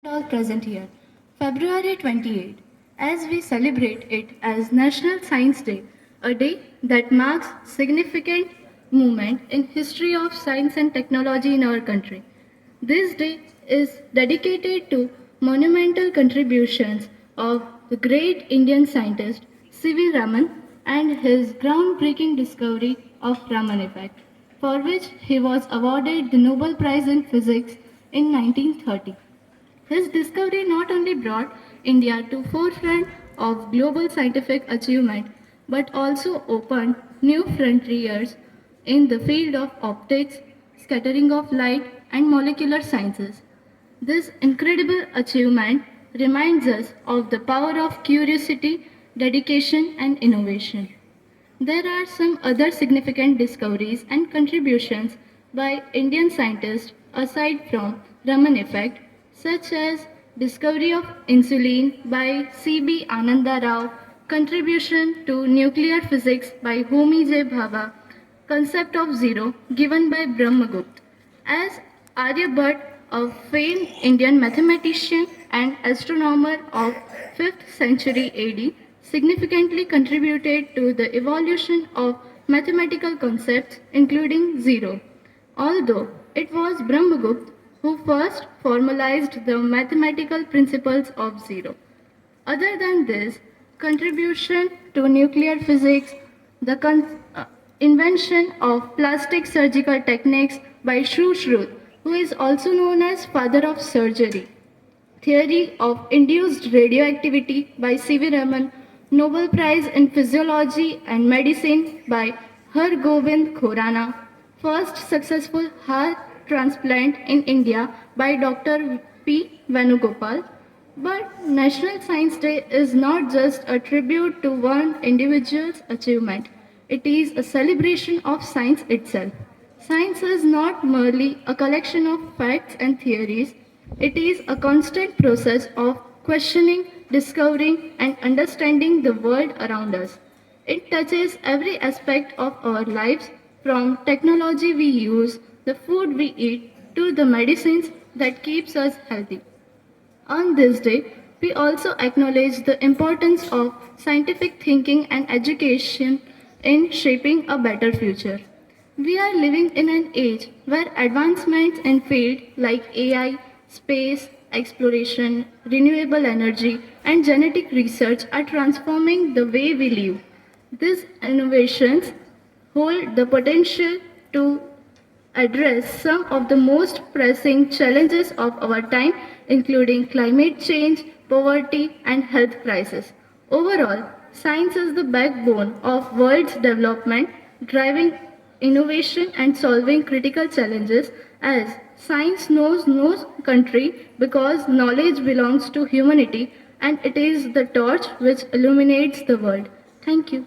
and all present here. February 28, as we celebrate it as National Science Day, a day that marks significant moment in history of science and technology in our country. This day is dedicated to monumental contributions of the great Indian scientist C.V. Raman and his groundbreaking discovery of Raman effect, for which he was awarded the Nobel Prize in Physics in 1930. His discovery not only brought India to forefront of global scientific achievement but also opened new frontiers in the field of optics, scattering of light and molecular sciences. This incredible achievement reminds us of the power of curiosity, dedication and innovation. There are some other significant discoveries and contributions by Indian scientists aside from Raman effect, such as discovery of insulin by C.B. Ananda Rao, contribution to nuclear physics by Homi J. Bhabha, concept of zero given by Brahmagupta. As Aryabhatta, a famed Indian mathematician and astronomer of 5th century AD, significantly contributed to the evolution of mathematical concepts including zero, although it was Brahmagupta who first formalized the mathematical principles of zero. Other than this, contribution to nuclear physics, the invention of plastic surgical techniques by Shruth, who is also known as father of surgery, theory of induced radioactivity by C.V. Raman, Nobel Prize in Physiology and Medicine by Har Gobind Khorana, first successful heart transplant in India by Dr. P. Venugopal. But National Science Day is not just a tribute to one individual's achievement, it is a celebration of science itself. Science is not merely a collection of facts and theories, it is a constant process of questioning, discovering, and understanding the world around us. It touches every aspect of our lives, from technology we use, the food we eat, to the medicines that keeps us healthy. On this day, we also acknowledge the importance of scientific thinking and education in shaping a better future. We are living in an age where advancements in fields like AI, space, exploration, renewable energy, and genetic research are transforming the way we live. These innovations hold the potential to address some of the most pressing challenges of our time, including climate change, poverty, and health crisis. Overall, science is the backbone of world's development, driving innovation and solving critical challenges as science knows no country because knowledge belongs to humanity and it is the torch which illuminates the world. Thank you.